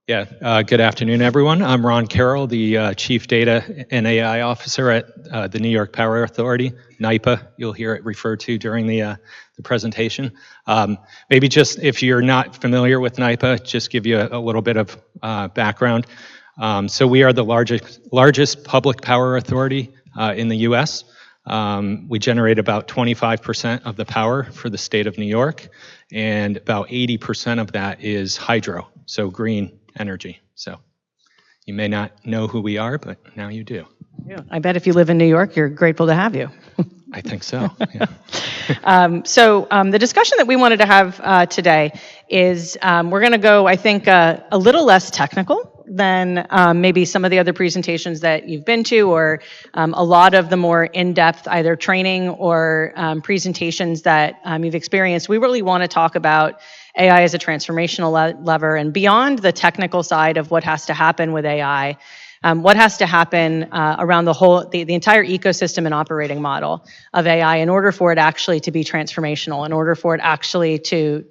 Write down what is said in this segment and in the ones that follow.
Good afternoon, everyone. I'm Ron Carroll, the Chief Data and AI Officer at the New York Power Authority, NIPA. You'll hear it referred to during the presentation. Maybe just if you're not familiar with NIPA, just give you a little bit of background. So we are the largest public power authority in the U.S. We generate about 25% of the power for the state of New York, and about 80% of that is hydro, so green energy. So you may not know who we are, but now you do. Yeah, I bet if you live in New York, you're grateful to have you. I think so, yeah. The discussion that we wanted to have today is we're going to go, I think, a little less technical than maybe some of the other presentations that you've been to, or a lot of the more in-depth either training or presentations that you've experienced. We really want to talk about AI as a transformational lever, and beyond the technical side of what has to happen with AI, what has to happen around the entire ecosystem and operating model of AI in order for it actually to be transformational, in order for it actually to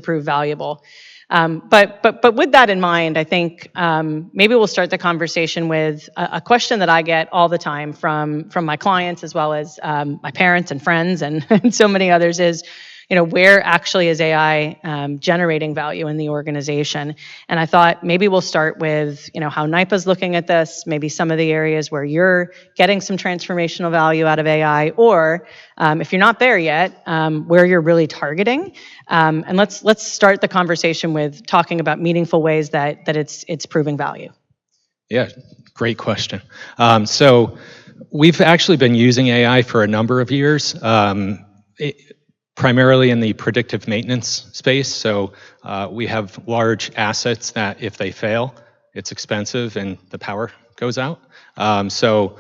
prove valuable. But with that in mind, I think maybe we'll start the conversation with a question that I get all the time from my clients, as well as my parents and friends and so many others, is, where actually is AI generating value in the organization? And I thought maybe we'll start with, how NIPA's looking at this, maybe some of the areas where you're getting some transformational value out of AI, or if you're not there yet, where you're really targeting. And let's start the conversation with talking about meaningful ways that it's proving value. Yeah, great question. So we've actually been using AI for a number of years. Primarily in the predictive maintenance space. So we have large assets that if they fail, it's expensive and the power goes out. So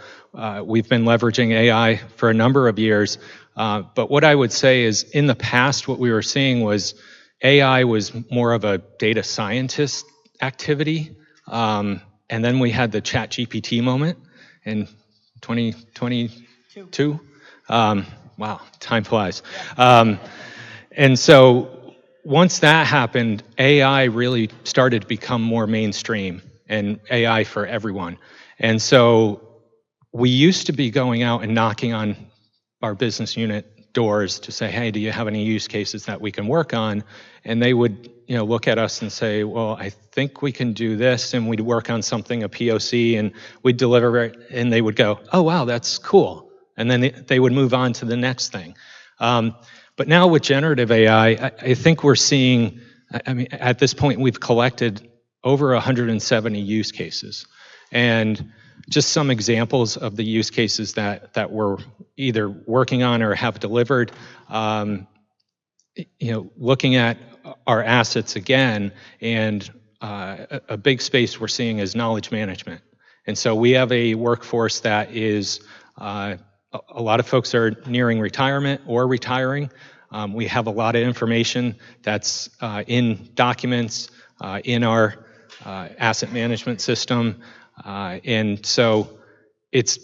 we've been leveraging AI for a number of years. But what I would say is, in the past, what we were seeing was AI was more of a data scientist activity. And then we had the ChatGPT moment in 2022. Wow, time flies. And so once that happened, AI really started to become more mainstream, and AI for everyone. And so we used to be going out and knocking on our business unit doors to say, hey, do you have any use cases that we can work on? And they would look at us and say, well, I think we can do this. And we'd work on something, a POC, and we'd deliver it, and they would go, oh, wow, that's cool. And then they would move on to the next thing. But now with generative AI, I think we're seeing, at this point, we've collected over 170 use cases. And just some examples of the use cases that we're either working on or have delivered, looking at our assets again, and a big space we're seeing is knowledge management. And so we have a workforce that is, a lot of folks are nearing retirement or retiring. We have a lot of information that's in documents, in our asset management system. And so it's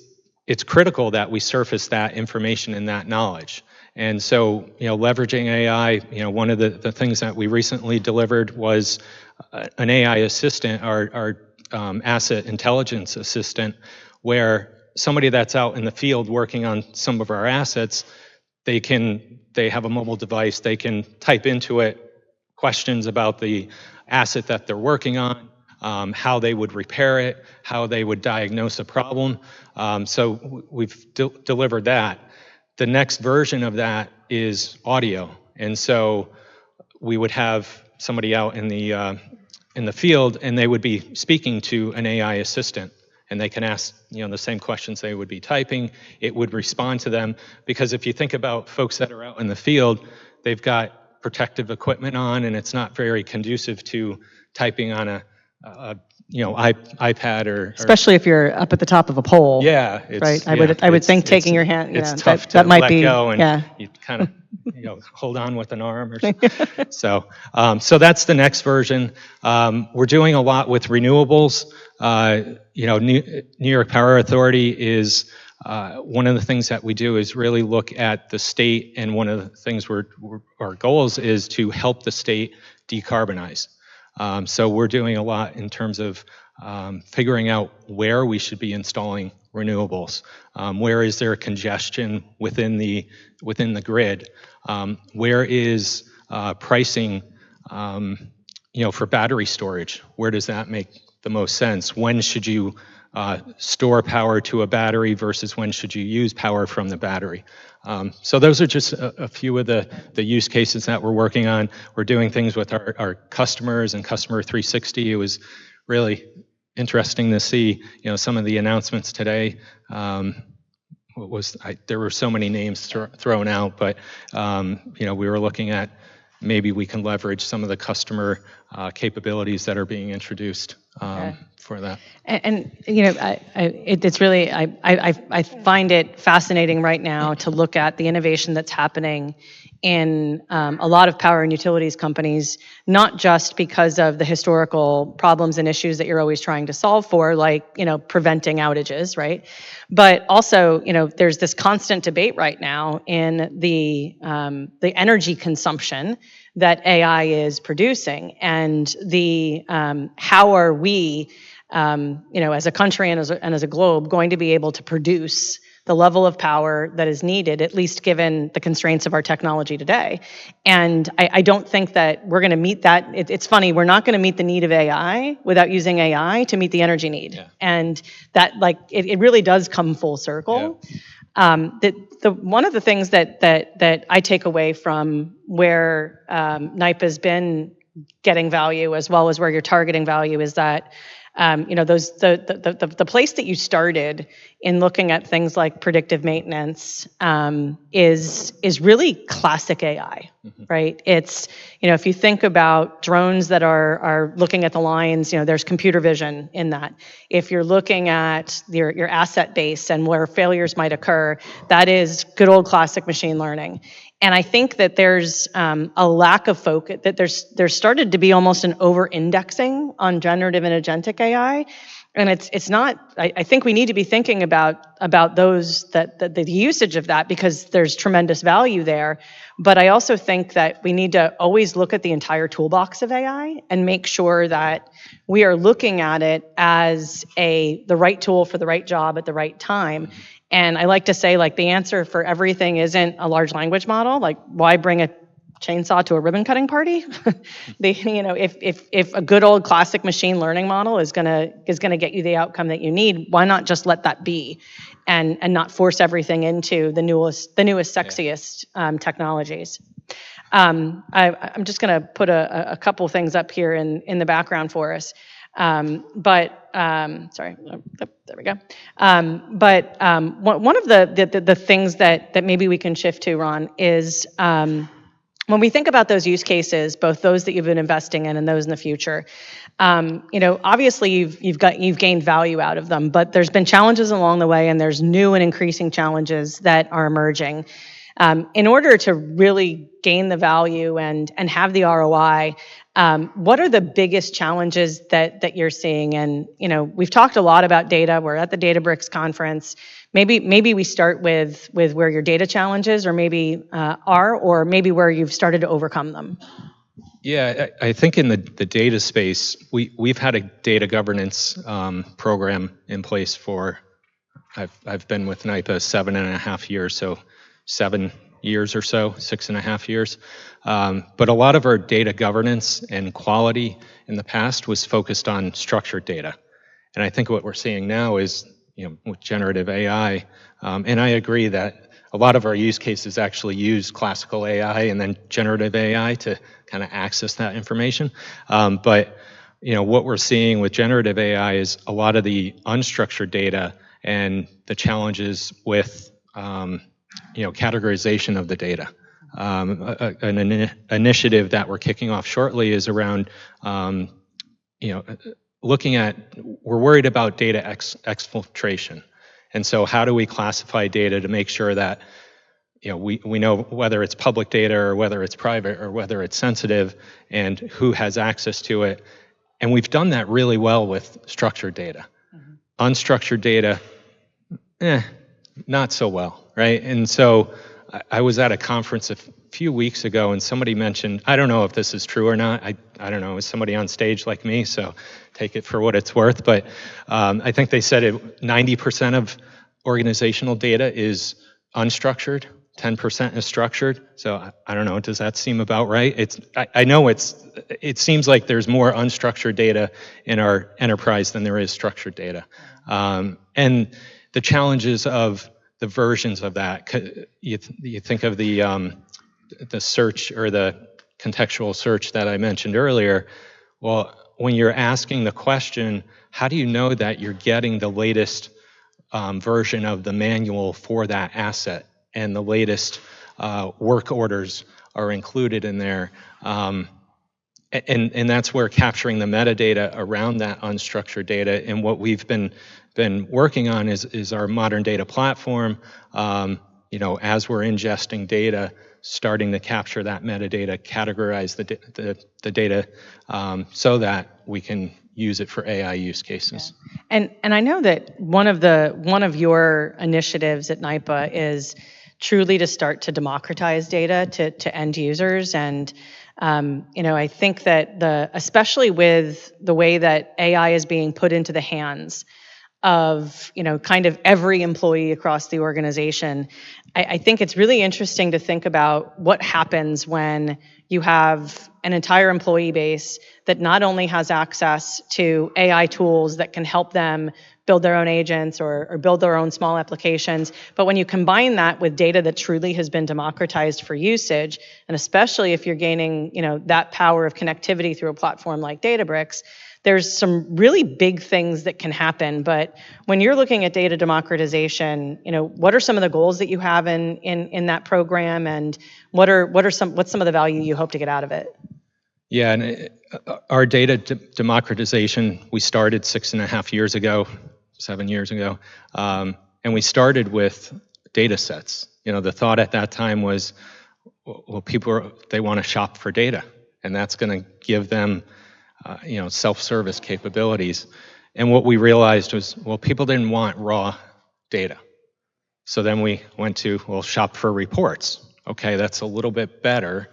critical that we surface that information and that knowledge. And so, leveraging AI, one of the things that we recently delivered was an AI assistant, our asset intelligence assistant, where somebody that's out in the field working on some of our assets, they have a mobile device, they can type into it questions about the asset that they're working on, how they would repair it, how they would diagnose a problem. So we've delivered that. The next version of that is audio. And so we would have somebody out in the field, and they would be speaking to an AI assistant. And they can ask, the same questions they would be typing. It would respond to them, because if you think about folks that are out in the field, they've got protective equipment on, and it's not very conducive to typing on a iPad or especially if you're up at the top of a pole. Yeah, right. I would think taking your hand. It's tough to let go, and you kind of hold on with an arm or something. So that's the next version. We're doing a lot with renewables. New York Power Authority is one of the things that we do is really look at the state, and one of the things our goals is to help the state decarbonize. So we're doing a lot in terms of figuring out where we should be installing renewables. Where is there congestion within the grid? Where is pricing, for battery storage? Where does that make the most sense? When should you store power to a battery versus when should you use power from the battery? So those are just a few of the use cases that we're working on. We're doing things with our customers and Customer 360. It was really interesting to see, some of the announcements today. There were so many names thrown out, but we were looking at maybe we can leverage some of the customer capabilities that are being introduced for that. And it's really, I find it fascinating right now to look at the innovation that's happening in a lot of power and utilities companies, not just because of the historical problems and issues that you're always trying to solve for, like, preventing outages, right? But also, there's this constant debate right now in the energy consumption that AI is producing, and the how are we, as a country and as a globe, going to be able to produce the level of power that is needed, at least given the constraints of our technology today. And I don't think that we're going to meet that. It's funny, we're not going to meet the need of AI without using AI to meet the energy need. Yeah. And that, it really does come full circle. Yeah. One of the things that I take away from where NIPA has been getting value, as well as where you're targeting value, is that the place that you started in looking at things like predictive maintenance is really classic AI, right? It's, if you think about drones that are looking at the lines, there's computer vision in that. If you're looking at your asset base and where failures might occur, that is good old classic machine learning. And I think that there's a lack of focus, that there's started to be almost an over-indexing on generative and agentic AI. And it's not, I think we need to be thinking about those, the usage of that, because there's tremendous value there. But I also think that we need to always look at the entire toolbox of AI and make sure that we are looking at it as the right tool for the right job at the right time. And I like to say, the answer for everything isn't a large language model. Why bring a chainsaw to a ribbon cutting party? If a good old classic machine learning model is gonna get you the outcome that you need, why not just let that be, and not force everything into the newest, sexiest technologies. I'm just gonna put a couple things up here in the background for us. Sorry, there we go. One of the things that maybe we can shift to, Ron, is when we think about those use cases, both those that you've been investing in and those in the future, obviously you've gained value out of them, but there's been challenges along the way, and there's new and increasing challenges that are emerging. In order to really gain the value and have the ROI, what are the biggest challenges that you're seeing? And we've talked a lot about data. We're at the Databricks conference. Maybe we start with where your data challenges, or maybe or maybe where you've started to overcome them. Yeah, I think in the data space, we've had a data governance program in place for, I've been with NIPA 7.5 years, so 7 years or so, 6.5 years. But a lot of our data governance and quality in the past was focused on structured data. And I think what we're seeing now is, with generative AI, and I agree that a lot of our use cases actually use classical AI and then generative AI to kind of access that information. But what we're seeing with generative AI is a lot of the unstructured data and the challenges with categorization of the data. An initiative that we're kicking off shortly is around, looking at, we're worried about data exfiltration. And so how do we classify data to make sure that, we know whether it's public data or whether it's private or whether it's sensitive and who has access to it. And we've done that really well with structured data. Mm-hmm. Unstructured data, not so well, right? And so I was at a conference few weeks ago, and somebody mentioned, I don't know if this is true or not. I don't know, it was somebody on stage like me, so take it for what it's worth. But I think they said 90% of organizational data is unstructured, 10% is structured. So I don't know, does that seem about right? I know it seems like there's more unstructured data in our enterprise than there is structured data. And the challenges of the versions of that, you think of the search or the contextual search that I mentioned earlier. Well, when you're asking the question, how do you know that you're getting the latest version of the manual for that asset and the latest work orders are included in there? And that's where capturing the metadata around that unstructured data, and what we've been working on is our modern data platform. As we're ingesting data, starting to capture that metadata, categorize the data, so that we can use it for AI use cases. Yeah. And I know that one of your initiatives at NIPA is truly to start to democratize data to end users. And I think that especially with the way that AI is being put into the hands of kind of every employee across the organization, I think it's really interesting to think about what happens when you have an entire employee base that not only has access to AI tools that can help them build their own agents or build their own small applications, but when you combine that with data that truly has been democratized for usage, and especially if you're gaining that power of connectivity through a platform like Databricks, there's some really big things that can happen. But when you're looking at data democratization, what are some of the goals that you have in that program, and what's some of the value you hope to get out of it? Yeah, and our data democratization, we started 6.5 years ago, 7 years ago, and we started with data sets. The thought at that time was, well, they want to shop for data, and that's going to give them self-service capabilities. And what we realized was, well, people didn't want raw data. So then we went to, well, shop for reports. Okay, that's a little bit better.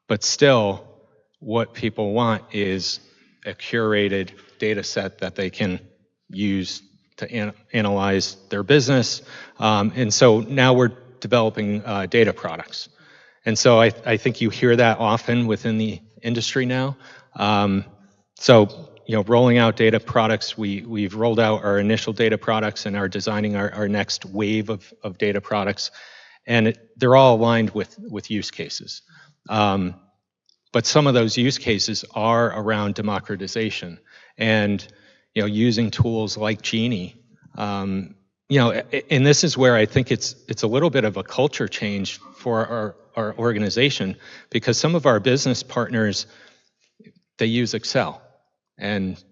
But still, what people want is a curated data set that they can use to analyze their business. And so now we're developing data products. And so I think you hear that often within the industry now. Rolling out data products, we've rolled out our initial data products and are designing our next wave of data products. And they're all aligned with use cases. But some of those use cases are around democratization and using tools like Genie. And this is where I think it's a little bit of a culture change for our organization, because some of our business partners, they use Excel, and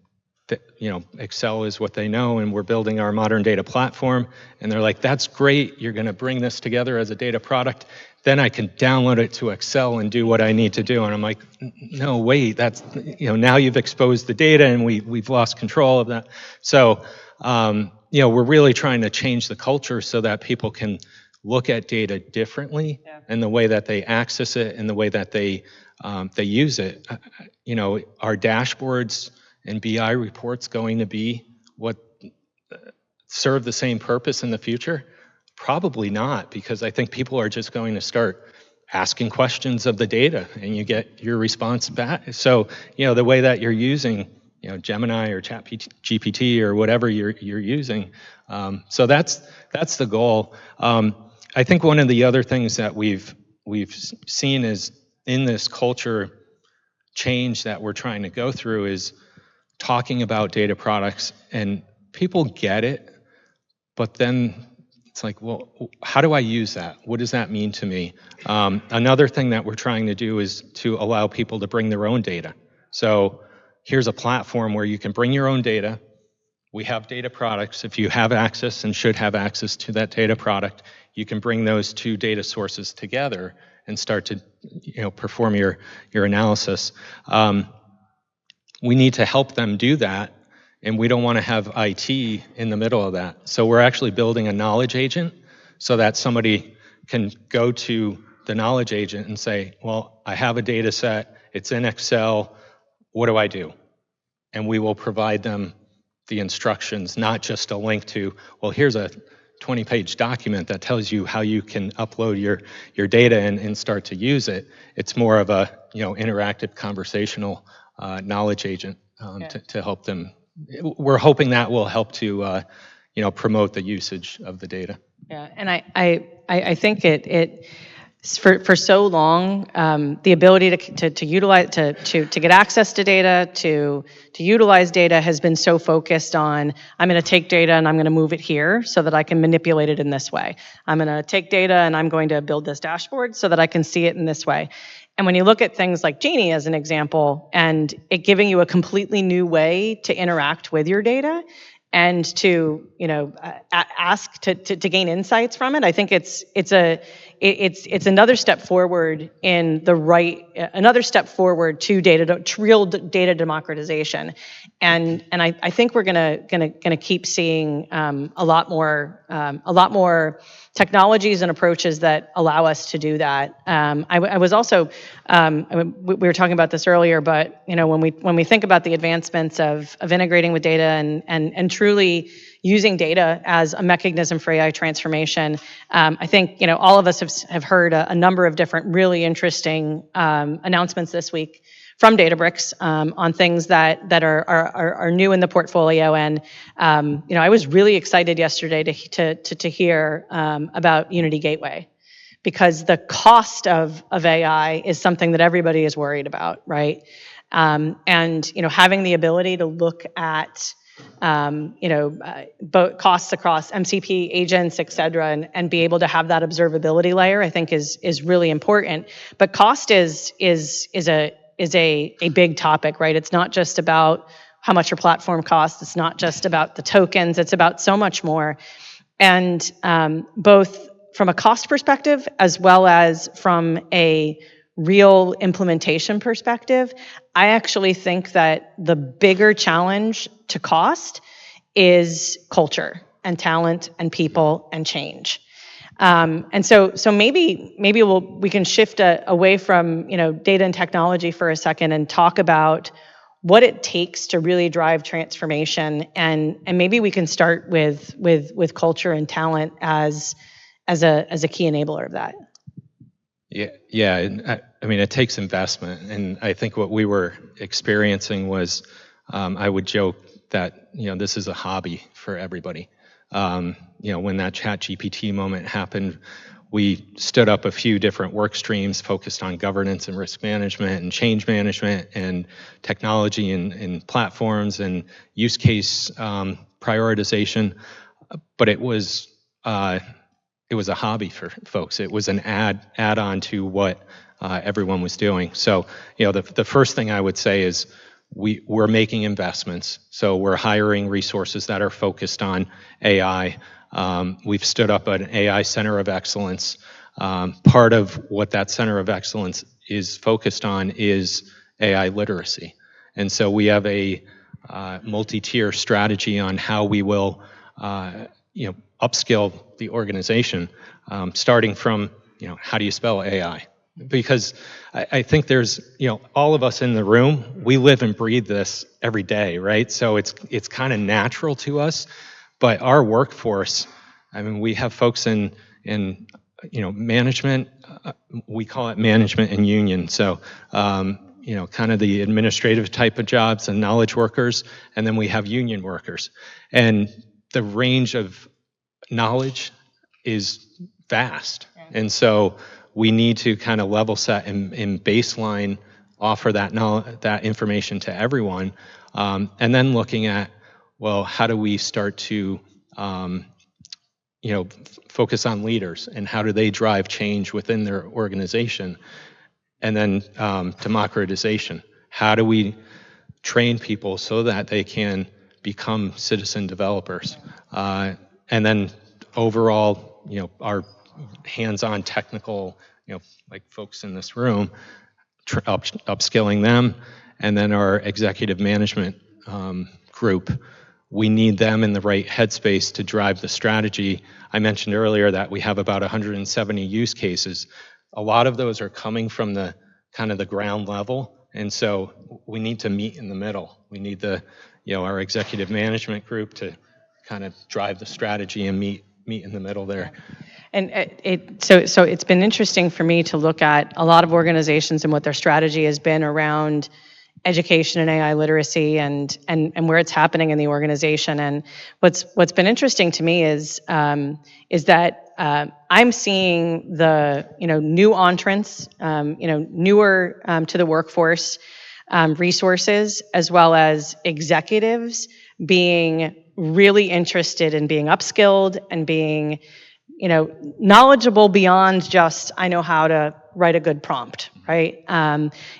Excel is what they know, and we're building our modern data platform, and they're like, that's great, you're going to bring this together as a data product, then I can download it to Excel and do what I need to do. And I'm like, no, wait, that's now you've exposed the data and we've lost control of that. So we're really trying to change the culture so that people can look at data differently, and the way that they access it and the way that they use it. Our dashboards and BI reports going to be what serve the same purpose in the future? Probably not, because I think people are just going to start asking questions of the data, and you get your response back. So, the way that you're using, Gemini or ChatGPT or whatever you're using. So that's the goal. I think one of the other things that we've seen is in this culture change that we're trying to go through is talking about data products, and people get it, but then it's like, well, how do I use that? What does that mean to me? Another thing that we're trying to do is to allow people to bring their own data. So here's a platform where you can bring your own data. We have data products. If you have access and should have access to that data product, you can bring those two data sources together and start to perform your analysis. We need to help them do that, and we don't want to have IT in the middle of that. So we're actually building a knowledge agent so that somebody can go to the knowledge agent and say, well, I have a data set, it's in Excel, what do I do? And we will provide them the instructions, not just a link to, well, here's a 20-page document that tells you how you can upload your data and start to use it. It's more of a interactive conversational knowledge agent to help them. We're hoping that will help to promote the usage of the data. Yeah, and I think it for so long, the ability to utilize to get access to data, to utilize data has been so focused on, I'm going to take data and I'm going to move it here so that I can manipulate it in this way. I'm going to take data and I'm going to build this dashboard so that I can see it in this way. And when you look at things like Genie as an example, and it giving you a completely new way to interact with your data, and to ask to gain insights from it, I think it's another step forward in the right, another step forward to real data democratization, and I think we're gonna keep seeing a lot more technologies and approaches that allow us to do that. I was also, we were talking about this earlier, but when we think about the advancements of integrating with data and truly using data as a mechanism for AI transformation, I think all of us have heard a number of different really interesting announcements this week from Databricks on things that are new in the portfolio, and I was really excited yesterday to hear about Unity Gateway, because the cost of AI is something that everybody is worried about, right? And having the ability to look at both costs across MCP agents, et cetera, and be able to have that observability layer, I think is really important. But cost is a big topic, right? It's not just about how much your platform costs. It's not just about the tokens. It's about so much more. And both from a cost perspective as well as from a real implementation perspective, I actually think that the bigger challenge to cost is culture and talent and people and change. And so maybe we can shift away from data and technology for a second and talk about what it takes to really drive transformation, and maybe we can start with culture and talent as a key enabler of that. Yeah. I mean, it takes investment, and I think what we were experiencing was, I would joke that this is a hobby for everybody. When that ChatGPT moment happened, we stood up a few different work streams focused on governance and risk management and change management and technology and platforms and use case prioritization. But it was a hobby for folks. It was an add-on to what everyone was doing. So, the first thing I would say is we're making investments. So we're hiring resources that are focused on AI. We've stood up an AI Center of Excellence. Part of what that Center of Excellence is focused on is AI literacy. And so we have a multi-tier strategy on how we will upskill the organization, starting from, how do you spell AI? Because I think there's, all of us in the room, we live and breathe this every day, right? So it's kind of natural to us, but our workforce, I mean, we have folks in management, we call it management and union. So, kind of the administrative type of jobs and knowledge workers, and then we have union workers. And the range of knowledge is vast. And so we need to kind of level set and baseline offer that information to everyone. And then looking at, well, how do we start to focus on leaders and how do they drive change within their organization? And then democratization. How do we train people so that they can become citizen developers? And then overall, our hands-on technical, like folks in this room, upskilling them, and then our executive management group, we need them in the right headspace to drive the strategy. I mentioned earlier that we have about 170 use cases. a lot of those are coming from the kind of the ground level. And so we need to meet in the middle. We need our executive management group to kind of drive the strategy and meet in the middle there. And so it's been interesting for me to look at a lot of organizations and what their strategy has been around education and AI literacy and where it's happening in the organization. And what's been interesting to me is that I'm seeing the new entrants, newer to the workforce resources, as well as executives being really interested in being upskilled and being knowledgeable beyond just, I know how to write a good prompt, right?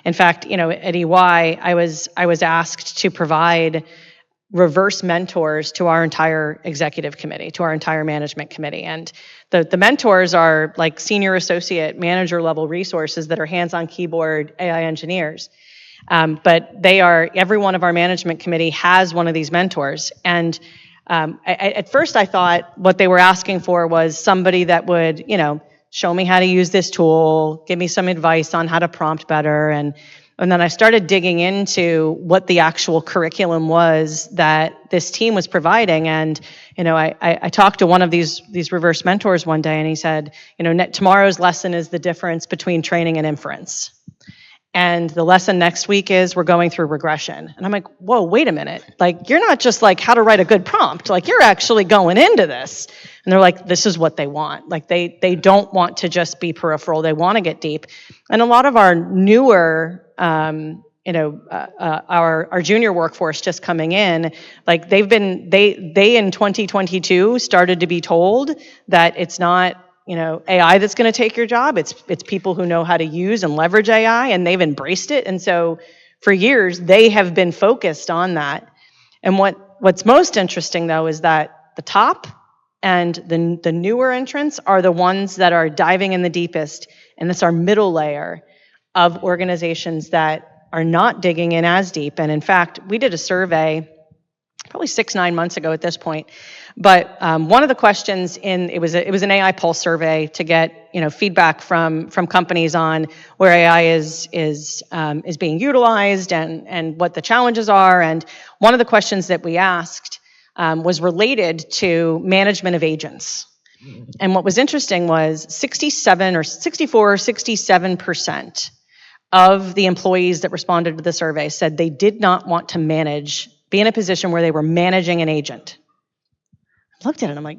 In fact, at EY, I was asked to provide reverse mentors to our entire executive committee, to our entire management committee. And the mentors are like senior associate manager level resources that are hands-on keyboard AI engineers. But every one of our management committee has one of these mentors. And at first I thought what they were asking for was somebody that would, show me how to use this tool, give me some advice on how to prompt better. And then I started digging into what the actual curriculum was that this team was providing. And, I talked to one of these reverse mentors one day, and he said, tomorrow's lesson is the difference between training and inference. And the lesson next week is we're going through regression. And I'm like, whoa, wait a minute. Like, you're not just like how to write a good prompt. Like, you're actually going into this. And they're like, this is what they want. Like, they don't want to just be peripheral. They want to get deep. And a lot of our newer, our junior workforce just coming in, like they in 2022 started to be told that it's not AI that's going to take your job. It's people who know how to use and leverage AI, and they've embraced it. And so for years, they have been focused on that. And what's most interesting, though, is that the top and the newer entrants are the ones that are diving in the deepest, and it's our middle layer of organizations that are not digging in as deep. And in fact, we did a survey probably 6-9 months ago at this point. But one of the questions it was an AI pulse survey to get feedback from companies on where AI is being utilized and what the challenges are. And one of the questions that we asked was related to management of agents. And what was interesting was 67% of the employees that responded to the survey said they did not want to be in a position where they were managing an agent. I looked at it and I'm like,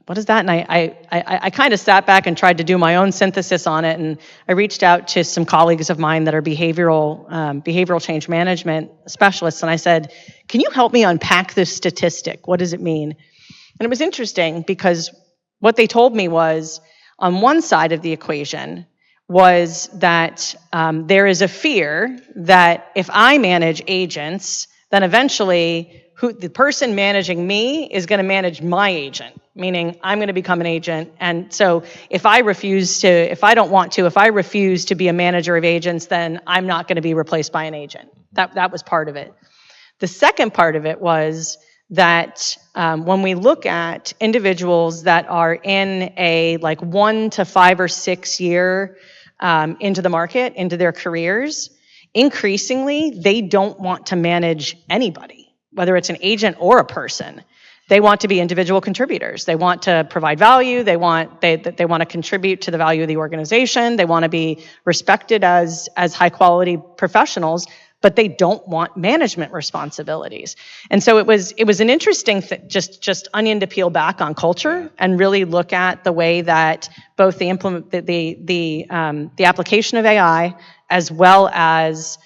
what is that? And I kind of sat back and tried to do my own synthesis on it. And I reached out to some colleagues of mine that are behavioral change management specialists. And I said, can you help me unpack this statistic? What does it mean? And it was interesting because what they told me was on one side of the equation was that there is a fear that if I manage agents, then eventually the person managing me is going to manage my agent, meaning I'm going to become an agent. And so if I refuse to be a manager of agents, then I'm not going to be replaced by an agent. That was part of it. The second part of it was that when we look at individuals that are in a 1 to 5 or 6 year into the market, into their careers, increasingly, they don't want to manage anybody, whether it's an agent or a person. They want to be individual contributors. They want to provide value. They want to contribute to the value of the organization. They want to be respected as high quality professionals, but they don't want management responsibilities. And so it was an interesting just onion to peel back on culture and really look at the way that both the application of AI as well as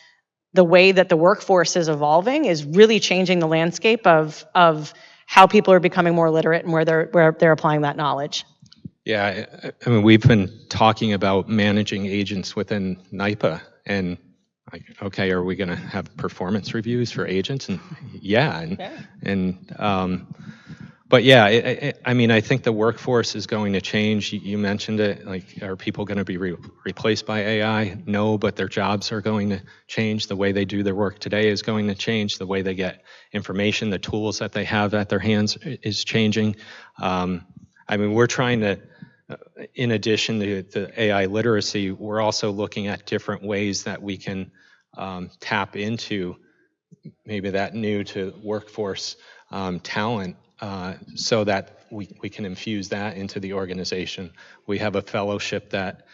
the way that the workforce is evolving is really changing the landscape of how people are becoming more literate and where they're applying that knowledge. Yeah, I mean, we've been talking about managing agents within NIPA, and okay, are we going to have performance reviews for agents? And but yeah, I mean, I think the workforce is going to change. You mentioned it. Like, are people going to be replaced by AI? No, but their jobs are going to change. The way they do their work today is going to change. The way they get information, the tools that they have at their hands is changing. I mean, we're trying to in addition to the AI literacy, we're also looking at different ways that we can tap into maybe that new to workforce talent so that we can infuse that into the organization. We have a fellowship that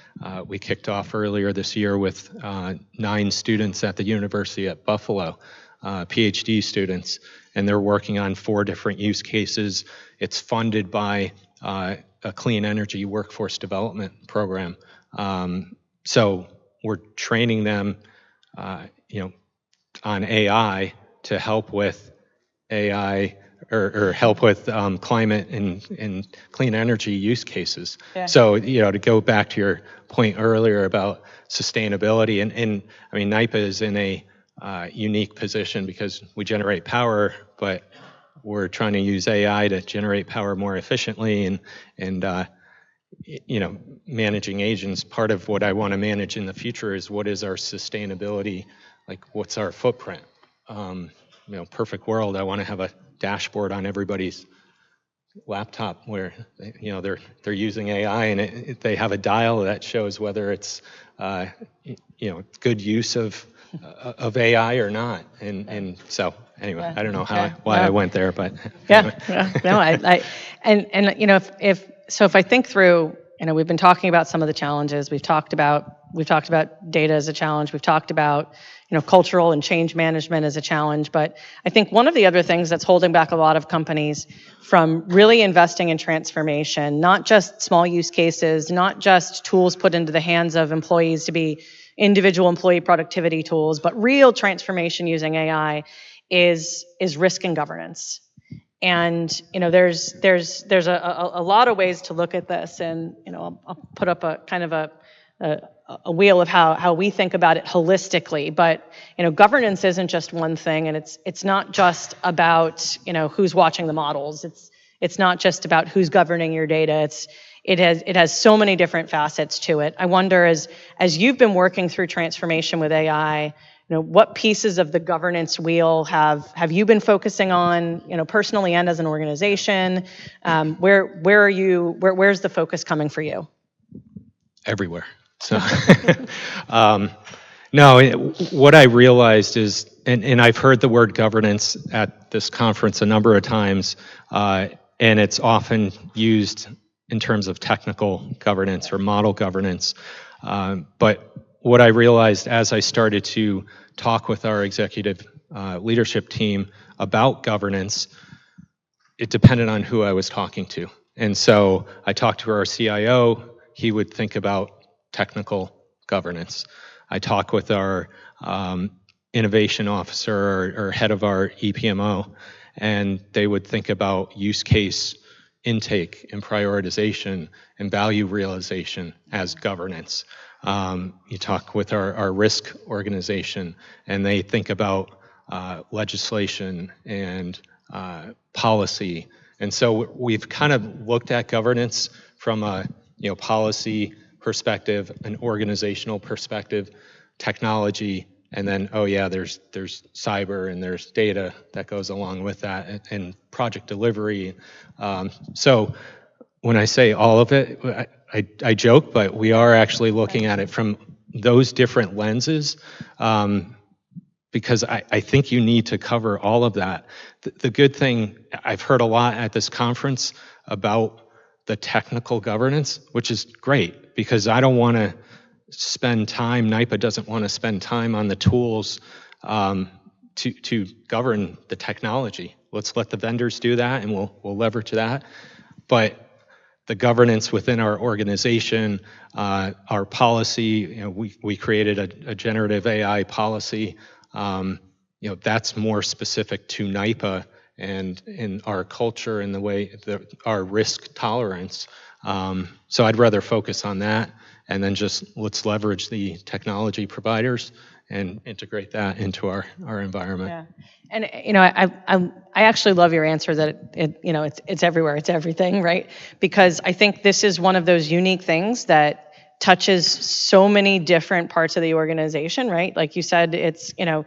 we kicked off earlier this year with 9 students at the University at Buffalo, PhD students, and they're working on 4 different use cases. It's funded by a clean energy workforce development program. So we're training them, on AI to help with AI or help with climate and clean energy use cases. Yeah. So, to go back to your point earlier about sustainability, and I mean, NIPA is in a unique position because we generate power, but we're trying to use AI to generate power more efficiently and managing agents. Part of what I want to manage in the future is what is our sustainability, like what's our footprint. Perfect world, I want to have a dashboard on everybody's laptop where they're using AI and they have a dial that shows whether it's good use of AI or not. And so anyway, I don't know why I went there, but anyway. No, if I think through, we've been talking about some of the challenges. We've talked about data as a challenge. We've talked about cultural and change management as a challenge. But I think one of the other things that's holding back a lot of companies from really investing in transformation, not just small use cases, not just tools put into the hands of employees to be individual employee productivity tools, but real transformation using AI is risk and governance. And there's a lot of ways to look at this, and I'll put up a kind of a wheel of how we think about it holistically. But governance isn't just one thing, and it's not just about who's watching the models. It's not just about who's governing your data. It has so many different facets to it. I wonder, as you've been working through transformation with AI, what pieces of the governance wheel have you been focusing on, personally and as an organization? Where's the focus coming for you? Everywhere. So, no, what I realized is, and I've heard the word governance at this conference a number of times, and it's often used in terms of technical governance or model governance. But what I realized as I started to talk with our executive leadership team about governance, it depended on who I was talking to. And so I talked to our CIO, he would think about technical governance. I talk with our innovation officer or head of our EPMO, and they would think about use case intake and prioritization and value realization as governance. You talk with our risk organization, and they think about legislation and policy. And so we've kind of looked at governance from a policy perspective, an organizational perspective, technology, and then there's cyber and there's data that goes along with that, and project delivery. So when I say all of it, I joke, but we are actually looking at it from those different lenses, because I think you need to cover all of that. The good thing, I've heard a lot at this conference about the technical governance, which is great, because I don't want to spend time, NIPA doesn't want to spend time on the tools to govern the technology. Let's let the vendors do that, and we'll leverage that. But the governance within our organization, our policy, we created a generative AI policy. That's more specific to NIPA and in our culture and the way our risk tolerance. So I'd rather focus on that, and then just let's leverage the technology providers and integrate that into our environment. Yeah. And I actually love your answer that it's everywhere, it's everything, right? Because I think this is one of those unique things that touches so many different parts of the organization, right? Like you said, it's the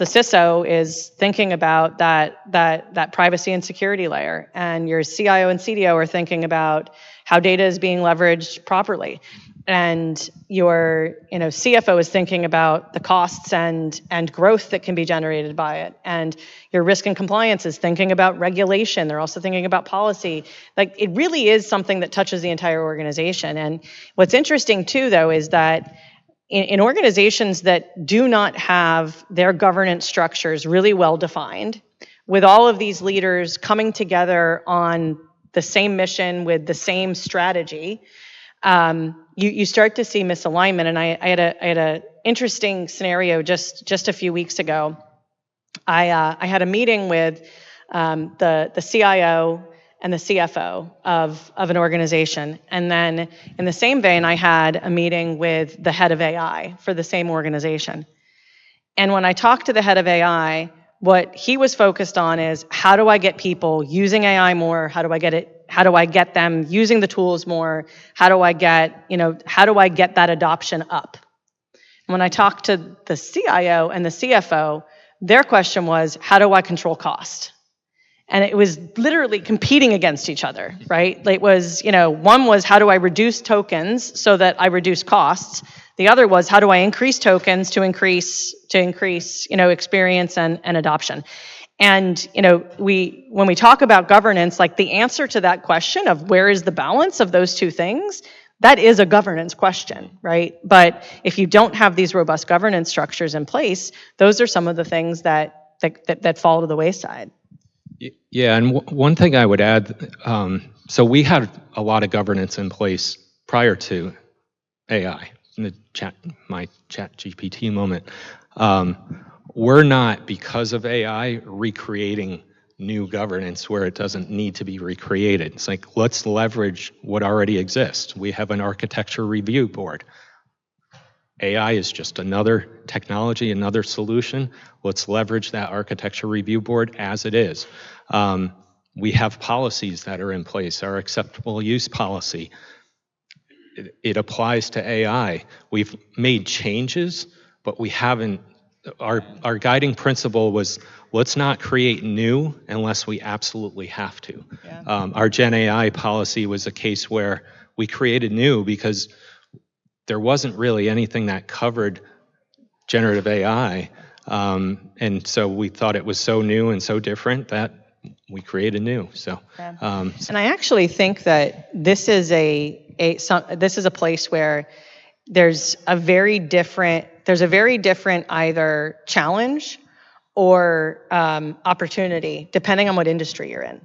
CISO is thinking about that privacy and security layer, and your CIO and CDO are thinking about how data is being leveraged properly. And your CFO is thinking about the costs and growth that can be generated by it. And your risk and compliance is thinking about regulation. They're also thinking about policy. Like, it really is something that touches the entire organization. And what's interesting too, though, is that in organizations that do not have their governance structures really well defined, with all of these leaders coming together on the same mission with the same strategy, you start to see misalignment. And I had a interesting scenario just a few weeks ago. I had a meeting with the CIO and the CFO of an organization. And then in the same vein, I had a meeting with the head of AI for the same organization. And when I talked to the head of AI, what he was focused on is, how do I get people using AI more? How do I get them using the tools more? How do I get that adoption up? When I talked to the CIO and the CFO, their question was, how do I control cost? And it was literally competing against each other, right? It was, one was, how do I reduce tokens so that I reduce costs? The other was, how do I increase tokens to increase experience and adoption? And, when we talk about governance, like, the answer to that question of where is the balance of those two things, that is a governance question, right? But if you don't have these robust governance structures in place, those are some of the things that fall to the wayside. Yeah, and one thing I would add, so we had a lot of governance in place prior to AI, in my chat GPT moment. We're not, because of AI, recreating new governance where it doesn't need to be recreated. It's like, let's leverage what already exists. We have an architecture review board. AI is just another technology, another solution. Let's leverage that architecture review board as it is. We have policies that are in place, our acceptable use policy. It applies to AI. We've made changes, but we haven't, our guiding principle was, let's not create new unless we absolutely have to. Yeah. Our Gen AI policy was a case where we created new because there wasn't really anything that covered generative AI. And so we thought it was so new and so different that we created new. So, and I actually think that this is this is a place where there's a very different either challenge or opportunity, depending on what industry you're in.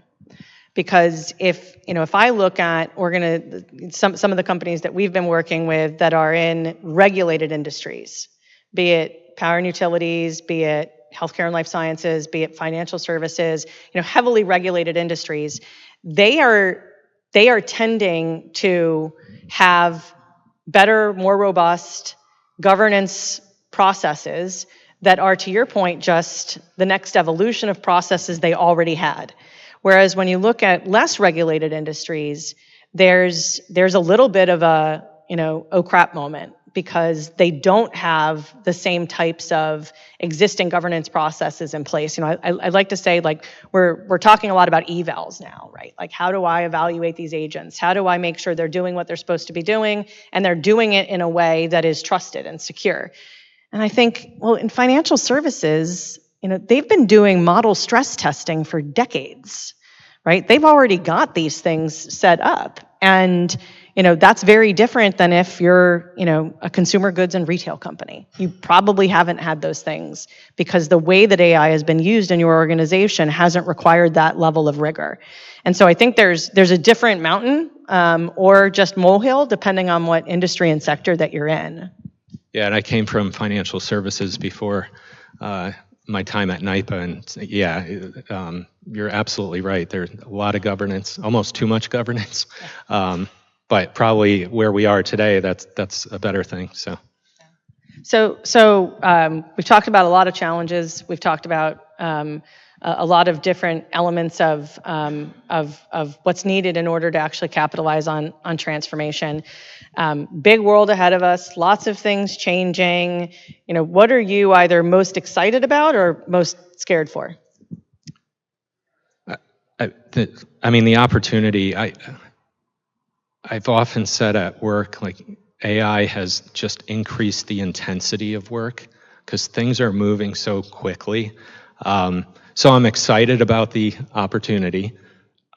Because if I look at some of the companies that we've been working with that are in regulated industries, be it power and utilities, be it healthcare and life sciences, be it financial services, heavily regulated industries, they are tending to have better, more robust governance processes that are, to your point, just the next evolution of processes they already had. Whereas when you look at less regulated industries, there's a little bit of a, oh crap moment, because they don't have the same types of existing governance processes in place. I like to say, like, we're talking a lot about evals now, right? Like, how do I evaluate these agents? How do I make sure they're doing what they're supposed to be doing, and they're doing it in a way that is trusted and secure? And I think, well, in financial services, they've been doing model stress testing for decades, right? They've already got these things set up. And, that's very different than if you're, a consumer goods and retail company. You probably haven't had those things because the way that AI has been used in your organization hasn't required that level of rigor. And so I think there's a different mountain or just molehill, depending on what industry and sector that you're in. Yeah, and I came from financial services before my time at NIPA, and yeah, you're absolutely right. There's a lot of governance, almost too much governance, but probably where we are today, that's a better thing. So we've talked about a lot of challenges. We've talked about a lot of different elements of what's needed in order to actually capitalize on transformation. Big world ahead of us, lots of things changing. What are you either most excited about or most scared for? I mean, the opportunity, I've often said at work, like AI has just increased the intensity of work because things are moving so quickly. So I'm excited about the opportunity.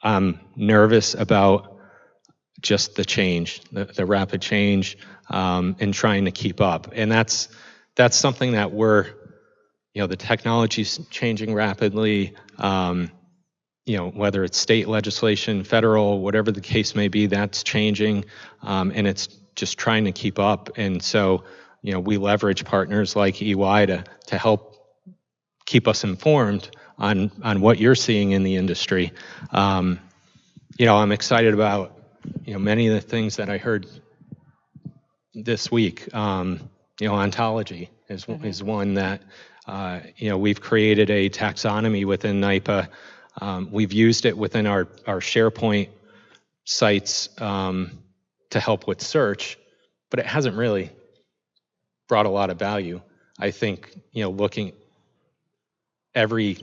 I'm nervous about just the change, the rapid change, and trying to keep up. And that's something that the technology's changing rapidly. Whether it's state legislation, federal, whatever the case may be, that's changing, and it's just trying to keep up. And so, we leverage partners like EY to help keep us informed on what you're seeing in the industry. I'm excited about many of the things that I heard this week. Ontology is one that we've created a taxonomy within NIPA. We've used it within our SharePoint sites to help with search, but it hasn't really brought a lot of value. I think looking every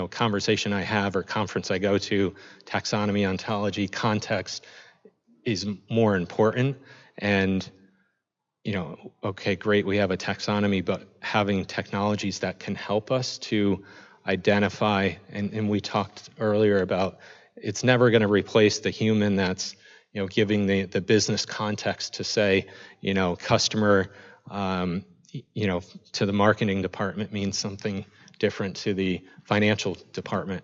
conversation I have or conference I go to, taxonomy, ontology, context is more important. And okay, great, we have a taxonomy, but having technologies that can help us to identify, and we talked earlier about, it's never going to replace the human that's giving the business context to say, customer, to the marketing department means something different to the financial department.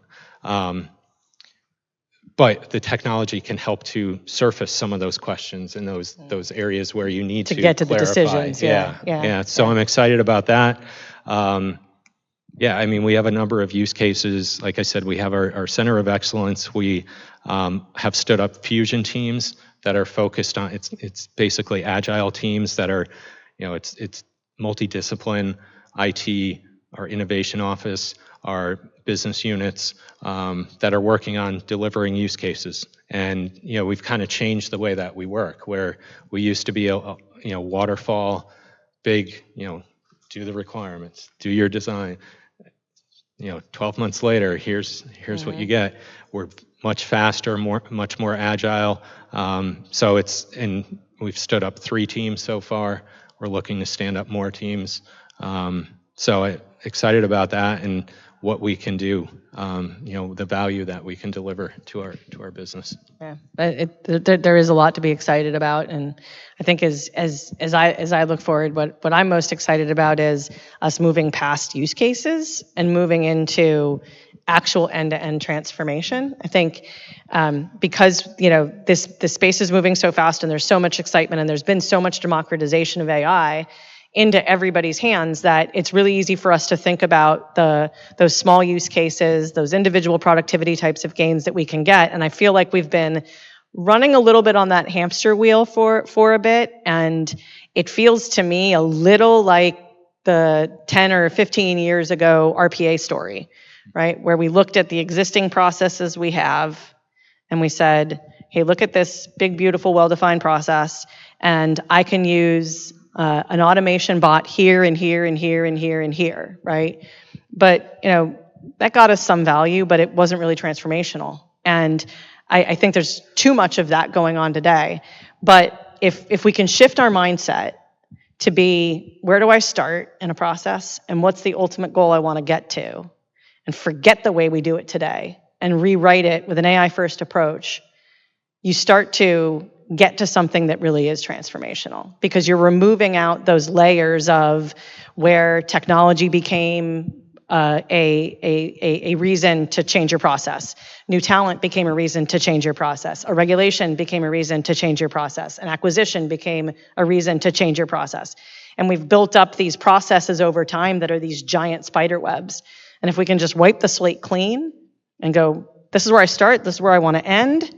But the technology can help to surface some of those questions in those areas where you need to get to clarify. the decisions. Yeah. So I'm excited about that. We have a number of use cases. Like I said, we have our Center of Excellence. We have stood up fusion teams that are focused on, it's basically agile teams that are, it's multidiscipline, IT, our innovation office, our business units that are working on delivering use cases. And we've kind of changed the way that we work, where we used to be a waterfall, big, do the requirements, do your design. 12 months later, here's what you get. We're much faster, much more agile. And we've stood up 3 teams so far. We're looking to stand up more teams. Excited about that and what we can do, the value that we can deliver to our business. Yeah, there is a lot to be excited about, and I think as I look forward, what I'm most excited about is us moving past use cases and moving into actual end-to-end transformation. I think because this space is moving so fast and there's so much excitement and there's been so much democratization of AI into everybody's hands, that it's really easy for us to think about those small use cases, those individual productivity types of gains that we can get. And I feel like we've been running a little bit on that hamster wheel for a bit, and it feels to me a little like the 10 or 15 years ago RPA story, right? Where we looked at the existing processes we have and we said, hey, look at this big, beautiful, well-defined process, and I can use an automation bot here and here and here and here and here, right? But that got us some value, but it wasn't really transformational. And I think there's too much of that going on today. But if we can shift our mindset to be, where do I start in a process and what's the ultimate goal I want to get to, and forget the way we do it today and rewrite it with an AI first approach, you start to get to something that really is transformational, because you're removing out those layers of where technology became a reason to change your process. New talent became a reason to change your process. A regulation became a reason to change your process. An acquisition became a reason to change your process. And we've built up these processes over time that are these giant spider webs. And if we can just wipe the slate clean and go, this is where I start, this is where I want to end,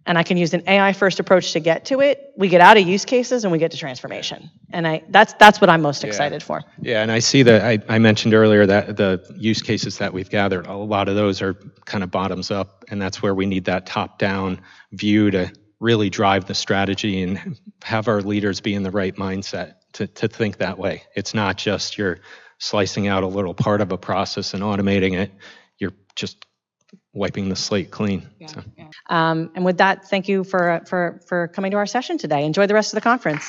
and I can use an AI first approach to get to it, we get out of use cases and we get to transformation. And that's what I'm most excited for. Yeah, and I see that I mentioned earlier that the use cases that we've gathered, a lot of those are kind of bottoms up, and that's where we need that top down view to really drive the strategy and have our leaders be in the right mindset to think that way. It's not just you're slicing out a little part of a process and automating it. You're just wiping the slate clean. So. And with that, thank you for coming to our session today. Enjoy the rest of the conference.